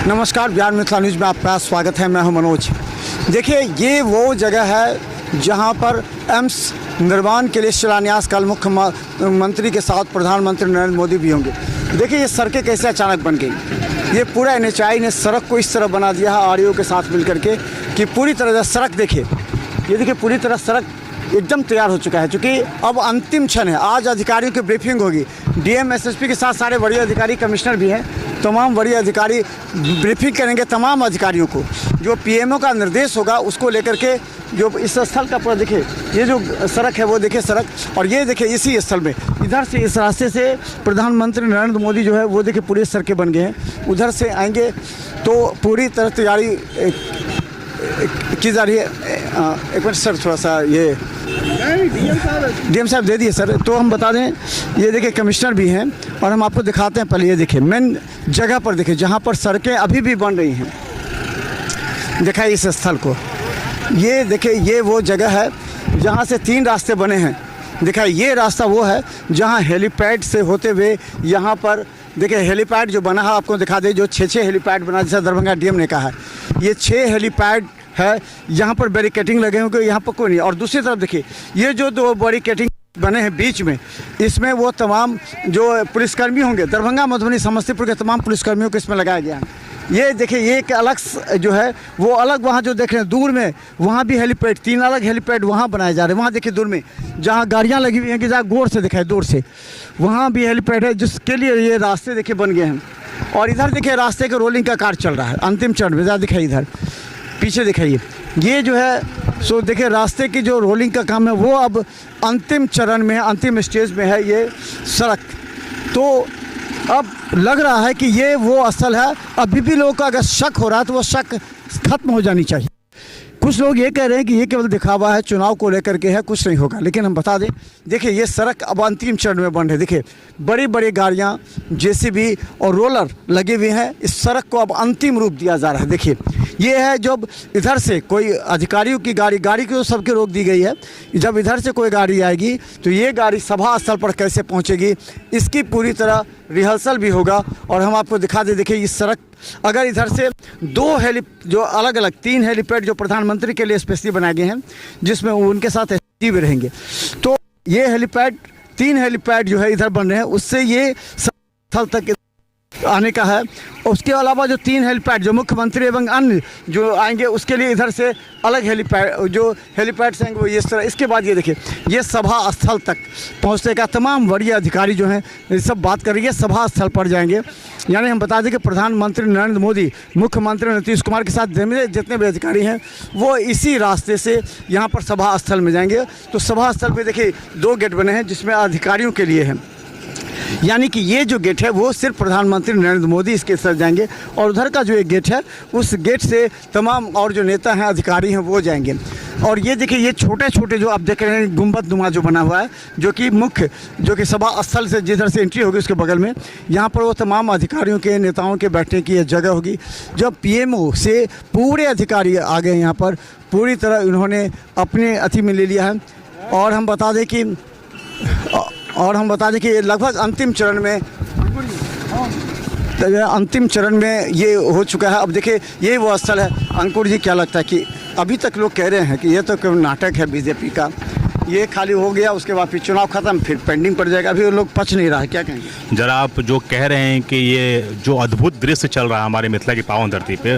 नमस्कार, बिहार मिथिला न्यूज़ में आपका स्वागत है। मैं हूं मनोज। देखिए, ये वो जगह है जहां पर एम्स निर्माण के लिए शिलान्यास कल मुख्यमंत्री के साथ प्रधानमंत्री नरेंद्र मोदी भी होंगे। देखिए, ये सड़कें कैसे अचानक बन गई। ये पूरा NHAI ने सड़क को इस तरह बना दिया है REO के साथ मिलकर के कि पूरी तरह से सड़क देखिए, ये देखिए पूरी तरह सड़क एकदम तैयार हो चुका है। क्योंकि अब अंतिम क्षण है, आज अधिकारियों की ब्रीफिंग होगी। DM SSP के साथ सारे वरीय अधिकारी, कमिश्नर भी हैं। तमाम वरीय अधिकारी ब्रीफिंग करेंगे तमाम अधिकारियों को। जो PMO का निर्देश होगा उसको लेकर के जो इस स्थल का पूरा देखिए, ये जो सड़क है वो देखिए सड़क, और ये देखिए इसी स्थल में इधर से इस रास्ते से प्रधानमंत्री नरेंद्र मोदी जो है वो देखिए पूरी सड़कें बन गए हैं। उधर से आएंगे तो पूरी तरह तैयारी की जा रही है। एक मिनट सर, थोड़ा सा ये DM साहब दे दिए सर। तो हम बता दें, ये देखिए कमिश्नर भी हैं और हम आपको दिखाते हैं। पहले ये देखिए मेन जगह पर देखिए जहाँ पर सड़कें अभी भी बन रही हैं। दिखाइए इस स्थल को, ये देखिए ये वो जगह है जहाँ से 3 रास्ते बने हैं। दिखाइए ये रास्ता वो है जहाँ हेलीपैड से होते हुए यहाँ पर देखिए हेलीपैड जो बना है, आपको दिखा दे, जो 6 हेलीपैड बना, जैसा दरभंगा DM ने कहा है। ये 6 हेलीपैड है, यहाँ पर बैरिकेटिंग लगे होंगे, यहाँ पर कोई नहीं। और दूसरी तरफ देखिए ये जो 2 बैरिकेटिंग बने हैं बीच में, इसमें वो तमाम जो पुलिसकर्मी होंगे, दरभंगा, मधुबनी, समस्तीपुर के तमाम पुलिसकर्मियों को इसमें लगाया गया है। ये देखिए ये एक अलग जो है वो अलग, वहाँ जो देख रहे हैं दूर में, वहाँ भी हेलीपैड, 3 अलग हेलीपैड वहाँ बनाए जा रहे हैं। वहाँ देखिए दूर में जहाँ गाड़ियाँ लगी हुई हैं, कि जहाँ गौर से दिखाए दूर से, वहाँ भी हेलीपैड है, जिसके लिए ये रास्ते देखिए बन गए हैं। और इधर देखिए रास्ते के रोलिंग का कार्य चल रहा है अंतिम चरण में। ज़्यादा दिखाइए इधर पीछे दिखाइए, ये जो है सो देखिए रास्ते की जो रोलिंग का काम है वो अब अंतिम चरण में है, अंतिम स्टेज में है ये सड़क। तो अब लग रहा है कि ये वो स्थल है। अभी भी लोगों का अगर शक हो रहा है तो वो शक खत्म हो जानी चाहिए। कुछ लोग ये कह रहे हैं कि ये केवल दिखावा है, चुनाव को लेकर के है, कुछ नहीं होगा। लेकिन हम बता दें, देखिए ये सड़क अब अंतिम चरण में बन रही है। देखिए बड़ी बड़ी गाड़ियाँ, JCB और रोलर लगे हुए हैं। इस सड़क को अब अंतिम रूप दिया जा रहा है। देखिए ये है, जब इधर से कोई अधिकारियों की गाड़ी को सबके रोक दी गई है। जब इधर से कोई गाड़ी आएगी तो ये गाड़ी सभा स्थल पर कैसे पहुंचेगी, इसकी पूरी तरह रिहर्सल भी होगा। और हम आपको दिखा दें, देखिए इस सड़क, अगर इधर से 2 जो अलग अलग 3 हेलीपैड जो प्रधानमंत्री के लिए स्पेशली बनाए गए हैं, जिसमें उनके साथ SSP भी रहेंगे, तो ये हेलीपैड 3 हेलीपैड जो है इधर बन रहे हैं, उससे ये स्थल तक आने का है। उसके अलावा जो 3 हेलीपैड जो मुख्यमंत्री एवं अन्य जो आएंगे उसके लिए इधर से अलग हेलीपैड, जो हेलीपैड आएंगे वो इस तरह। इसके बाद ये देखिए ये सभा स्थल तक पहुंचने का तमाम वरीय अधिकारी जो हैं ये सब बात करेंगे, सभा स्थल पर जाएंगे। यानी हम बता दें कि प्रधानमंत्री नरेंद्र मोदी, मुख्यमंत्री नीतीश कुमार के साथ जितने भी अधिकारी हैं वो इसी रास्ते से यहाँ पर सभा स्थल में जाएंगे। तो सभा स्थल पर देखिए 2 गेट बने हैं जिसमें अधिकारियों के लिए हैं। यानी कि ये जो गेट है वो सिर्फ प्रधानमंत्री नरेंद्र मोदी इसके साथ जाएंगे, और उधर का जो एक गेट है उस गेट से तमाम और जो नेता हैं, अधिकारी हैं, वो जाएंगे। और ये देखिए ये छोटे छोटे जो आप देख रहे हैं गुंबद नुमा जो बना हुआ है, जो कि मुख्य जो कि सभा स्थल से जिधर से एंट्री होगी उसके बगल में, यहाँ पर वो तमाम अधिकारियों के, नेताओं के बैठने की जगह होगी। जब PMO से पूरे अधिकारी आ गए यहाँ पर, पूरी तरह इन्होंने अपने अति में ले लिया है। और हम बता दें कि लगभग अंतिम चरण में ये हो चुका है। अब देखिए ये वो स्थल है। अंकुर जी, क्या लगता है कि अभी तक लोग कह रहे हैं कि ये तो केवल नाटक है BJP का, ये खाली हो गया उसके बाद फिर चुनाव खत्म, फिर पेंडिंग पड़ जाएगा, अभी लोग पच नहीं रहा है, क्या कहेंगे? जरा आप जो कह रहे हैं कि ये जो अद्भुत दृश्य चल रहा है हमारे मिथिला की पावन धरती पे,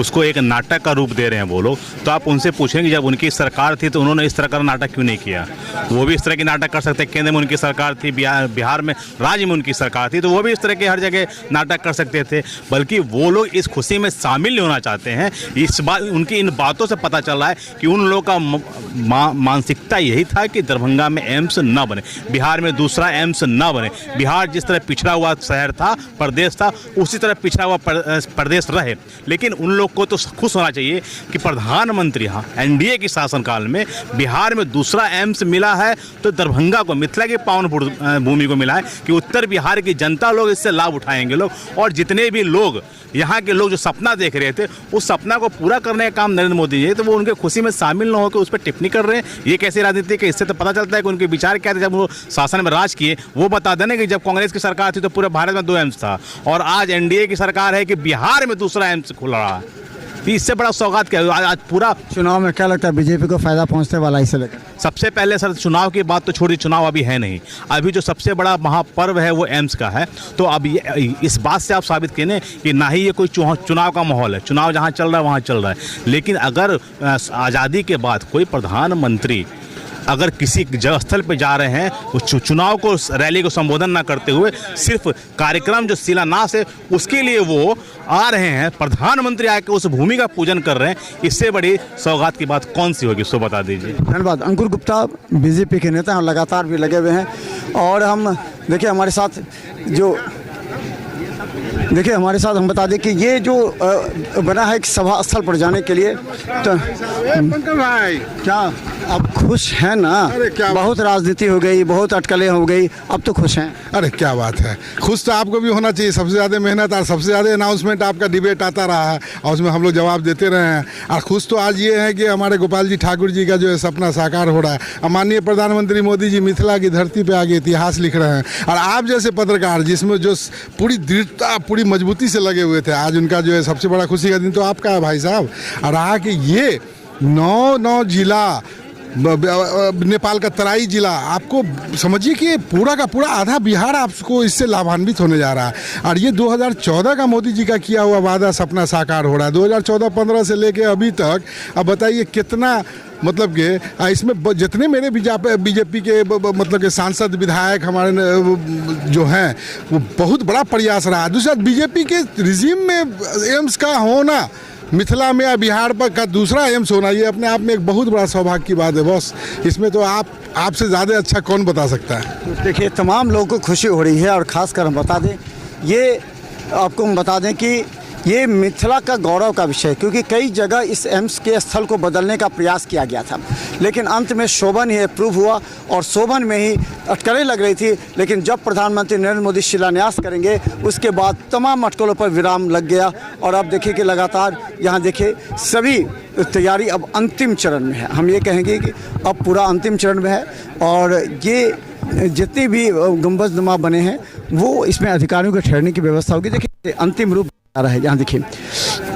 उसको एक नाटक का रूप दे रहे हैं वो लोग, तो आप उनसे पूछेंगे जब उनकी सरकार थी तो उन्होंने इस तरह का नाटक क्यों नहीं किया? वो भी इस तरह की नाटक कर सकते हैं। केंद्र में उनकी सरकार थी, बिहार में राज्य में उनकी सरकार थी, तो वो भी इस तरह के हर जगह नाटक कर सकते थे। बल्कि वो लोग इस खुशी में शामिल नहीं होना चाहते हैं। इस बात, उनकी इन बातों से पता चल रहा है कि उन लोगों का मानसिकता यही था कि दरभंगा में एम्स न बने, बिहार में दूसरा एम्स न बने। बिहार जिस तरह पिछड़ा हुआ शहर था, प्रदेश था, उसी तरह पिछड़ा हुआ प्रदेश रहे। लेकिन उन लोग को तो खुश होना चाहिए कि प्रधानमंत्री NDA की शासनकाल में बिहार में दूसरा एम्स मिला मिला है तो दरभंगा को, मिथिला की पावन भूमि को मिला है कि उत्तर बिहार की जनता लोग इससे लाभ उठाएंगे लोग। और जितने भी लोग यहाँ के लोग जो सपना देख रहे थे उस सपना को पूरा करने का काम नरेंद्र मोदी जी, तो वो उनके खुशी में शामिल न होकर उस पर टिप्पणी कर रहे हैं। ये कैसी राजनीति है? इससे तो पता चलता है कि उनके विचार क्या थे जब वो शासन में राज किए। वो बता देना कि जब कांग्रेस की सरकार थी तो पूरे भारत में 2 एम्स था, और आज एनडीए की सरकार है कि बिहार में दूसरा एम्स खुल रहा है। इससे बड़ा सौगात क्या है? आज पूरा चुनाव में क्या लगता है बीजेपी को फायदा पहुंचने वाला है इसे लेकर? सबसे पहले सर चुनाव की बात तो छोड़िए, चुनाव अभी है नहीं। अभी जो सबसे बड़ा महापर्व है वो एम्स का है। तो अब ये इस बात से आप साबित करें कि ना ही ये कोई चुनाव का माहौल है, चुनाव जहाँ चल रहा है वहाँ चल रहा है। लेकिन अगर आज़ादी के बाद कोई प्रधानमंत्री अगर किसी जगह स्थल पर जा रहे हैं, उस चुनाव को, रैली को संबोधन ना करते हुए सिर्फ कार्यक्रम जो शिलान्यास है उसके लिए वो आ रहे हैं, प्रधानमंत्री आकर उस भूमि का पूजन कर रहे हैं, इससे बड़ी सौगात की बात कौन सी होगी? सो बता दीजिए। धन्यवाद। अंकुर गुप्ता बीजेपी के नेता हैं और लगातार भी लगे हुए हैं। और हम देखिए हमारे साथ हम बता दें कि ये जो बना है एक सभा स्थल पर जाने के लिए, तो भाई क्या अब खुश हैं ना? अरे क्या बहुत राजनीति हो गई, बहुत अटकलें हो गई, अब तो खुश हैं। अरे क्या बात है, खुश तो आपको भी होना चाहिए। सबसे ज़्यादा मेहनत और सबसे ज़्यादा अनाउंसमेंट आपका डिबेट आता रहा है और उसमें हम लोग जवाब देते रहे हैं। और खुश तो आज ये है कि हमारे गोपाल जी ठाकुर जी का जो है सपना साकार हो रहा है। और माननीय प्रधानमंत्री मोदी जी मिथिला की धरती पर आगे इतिहास लिख रहे हैं। और आप जैसे पत्रकार जिसमें जो पूरी दृढ़ता, पूरी मजबूती से लगे हुए थे, आज उनका जो है सबसे बड़ा खुशी का दिन तो आपका है भाई साहब। और रहा कि ये 9 जिला, नेपाल का तराई जिला, आपको समझिए कि पूरा का पूरा आधा बिहार आपको इससे लाभान्वित होने जा रहा है। और ये 2014 का मोदी जी का किया हुआ वादा सपना साकार हो रहा है। 2014-15 से लेके अभी तक अब बताइए कितना, मतलब कि इसमें जितने मेरे बीजेपी के मतलब के सांसद विधायक हमारे जो हैं वो बहुत बड़ा प्रयास रहा है। दूसरा बीजेपी के रिजीम में एम्स का होना, मिथिला में या बिहार पर का दूसरा एम्स होना, ये अपने आप में एक बहुत बड़ा सौभाग्य की बात है बॉस। इसमें तो आपसे ज़्यादा अच्छा कौन बता सकता है? देखिए तमाम लोगों को खुशी हो रही है। और ख़ासकर हम बता दें, ये आपको हम बता दें कि ये मिथिला का गौरव का विषय है, क्योंकि कई जगह इस एम्स के स्थल को बदलने का प्रयास किया गया था, लेकिन अंत में शोभन ही अप्रूव हुआ और शोभन में ही अटकलें लग रही थी। लेकिन जब प्रधानमंत्री नरेंद्र मोदी शिलान्यास करेंगे उसके बाद तमाम अटकलों पर विराम लग गया। और अब देखिए कि लगातार यहाँ देखिए सभी तैयारी अब अंतिम चरण में है। हम ये कहेंगे कि अब पूरा अंतिम चरण में है। और ये जितने भी गुंबदनुमा बने हैं वो इसमें अधिकारियों के ठहरने की व्यवस्था होगी। देखिए अंतिम रूप आ रहा है यहाँ देखिए,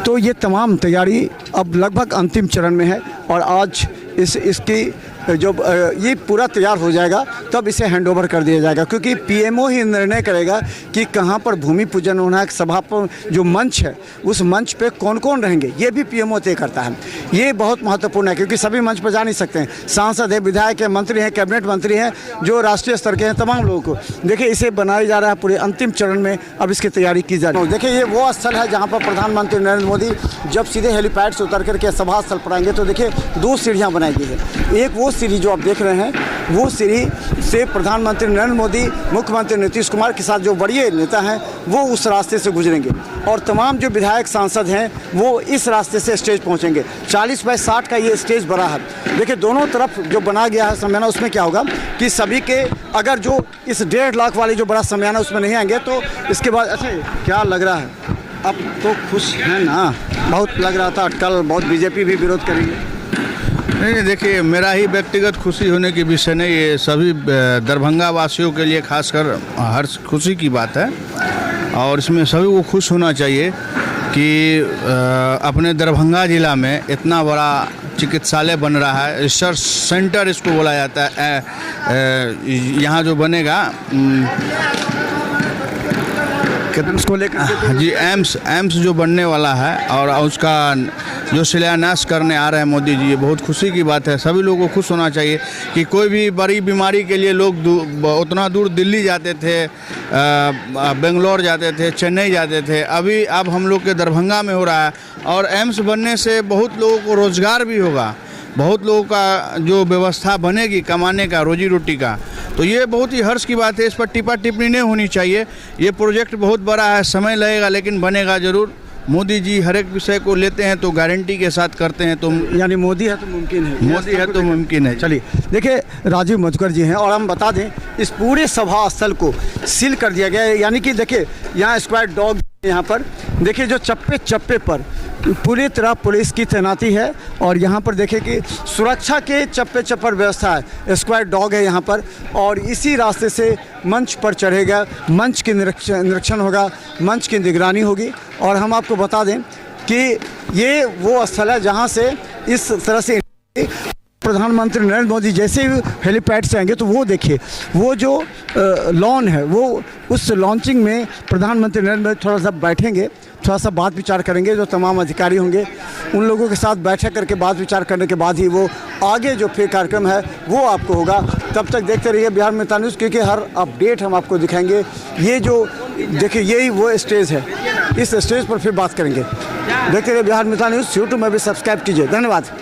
तो ये तमाम तैयारी अब लगभग अंतिम चरण में है। और आज इसकी जब ये पूरा तैयार हो जाएगा तब इसे हैंडओवर कर दिया जाएगा, क्योंकि पीएमओ ही निर्णय करेगा कि कहाँ पर भूमि पूजन होना है। सभा पर जो मंच है उस मंच पे कौन कौन रहेंगे ये भी पीएमओ तय करता है। ये बहुत महत्वपूर्ण है, क्योंकि सभी मंच पर जा नहीं सकते हैं। सांसद है, विधायक है, मंत्री हैं, कैबिनेट मंत्री हैं, जो राष्ट्रीय स्तर के हैं, तमाम लोगों को देखिए इसे बनाया जा रहा है पूरे अंतिम चरण में। अब इसकी तैयारी की जा रही है। देखिए ये वो स्थल है जहाँ पर प्रधानमंत्री नरेंद्र मोदी जब सीधे हेलीपैड से उतर करके सभा स्थल पर आएंगे तो देखिए 2 सीढ़ियाँ बनाई गई है। एक वो सीढ़ी जो आप देख रहे हैं, वो सीढ़ी से प्रधानमंत्री नरेंद्र मोदी, मुख्यमंत्री नीतीश कुमार के साथ जो बड़े नेता हैं वो उस रास्ते से गुजरेंगे और तमाम जो विधायक सांसद हैं वो इस रास्ते से स्टेज पहुंचेंगे। 40 बाय 60 का ये स्टेज बड़ा है। देखिए दोनों तरफ जो बना गया है समियाना, उसमें क्या होगा कि सभी के अगर जो इस 1.5 लाख वाली जो बड़ा समियाना उसमें नहीं आएंगे तो इसके बाद अच्छा क्या लग रहा है? अब तो खुश हैं ना? बहुत लग रहा था अटकल, बहुत बीजेपी भी विरोध करेंगे। नहीं देखिए, मेरा ही व्यक्तिगत खुशी होने की विषय नहीं, ये सभी दरभंगा वासियों के लिए खासकर हर खुशी की बात है। और इसमें सभी को खुश होना चाहिए कि अपने दरभंगा ज़िला में इतना बड़ा चिकित्सालय बन रहा है, रिसर्च सेंटर इसको बोला जाता है। यहाँ जो बनेगा उसको लेकर जी एम्स जो बनने वाला है और उसका जो शिलान्यास करने आ रहे हैं मोदी जी, ये बहुत खुशी की बात है। सभी लोगों को खुश होना चाहिए कि कोई भी बड़ी बीमारी के लिए लोग उतना दूर दिल्ली जाते थे, बेंगलोर जाते थे, चेन्नई जाते थे, अब हम लोग के दरभंगा में हो रहा है। और एम्स बनने से बहुत लोगों को रोज़गार भी होगा, बहुत लोगों का जो व्यवस्था बनेगी कमाने का, रोजी रोटी का, तो ये बहुत ही हर्ष की बात है। इस पर टिप्पणी नहीं होनी चाहिए। ये प्रोजेक्ट बहुत बड़ा है, समय लगेगा लेकिन बनेगा ज़रूर। मोदी जी हर एक विषय को लेते हैं तो गारंटी के साथ करते हैं, तो यानी मोदी है तो मुमकिन है। मोदी है तो मुमकिन है। चलिए देखिए, राजीव मधुकर जी हैं और हम बता दें इस पूरे सभा स्थल को सील कर दिया गया है। यानी कि देखिए यहाँ स्क्वाड डॉग यहाँ पर देखिए जो चप्पे चप्पे पर पूरी तरह पुलिस की तैनाती है और यहाँ पर देखिए कि सुरक्षा के चप्पे चप्पर व्यवस्था है, स्क्वाड डॉग है यहाँ पर और इसी रास्ते से मंच पर चढ़ेगा, मंच की निरीक्षण होगा, मंच की निगरानी होगी। और हम आपको बता दें कि ये वो स्थल है जहाँ से इस तरह से प्रधानमंत्री नरेंद्र मोदी जैसे ही हेलीपैड से आएंगे तो वो देखिए वो जो लॉन है वो उस लॉन्चिंग में प्रधानमंत्री नरेंद्र मोदी थोड़ा सा बैठेंगे, थोड़ा सा बात विचार करेंगे। जो तमाम अधिकारी होंगे उन लोगों के साथ बैठक करके बात विचार करने के बाद ही वो आगे जो फिर कार्यक्रम है वो आपको होगा। तब तक देखते रहिए बिहार मित्र न्यूज़, क्योंकि हर अपडेट हम आपको दिखाएंगे। ये जो देखिए यही वो स्टेज है, इस स्टेज पर फिर बात करेंगे। देखते रहिए बिहार मित्र न्यूज़, यूट्यूब में भी सब्सक्राइब कीजिए। धन्यवाद।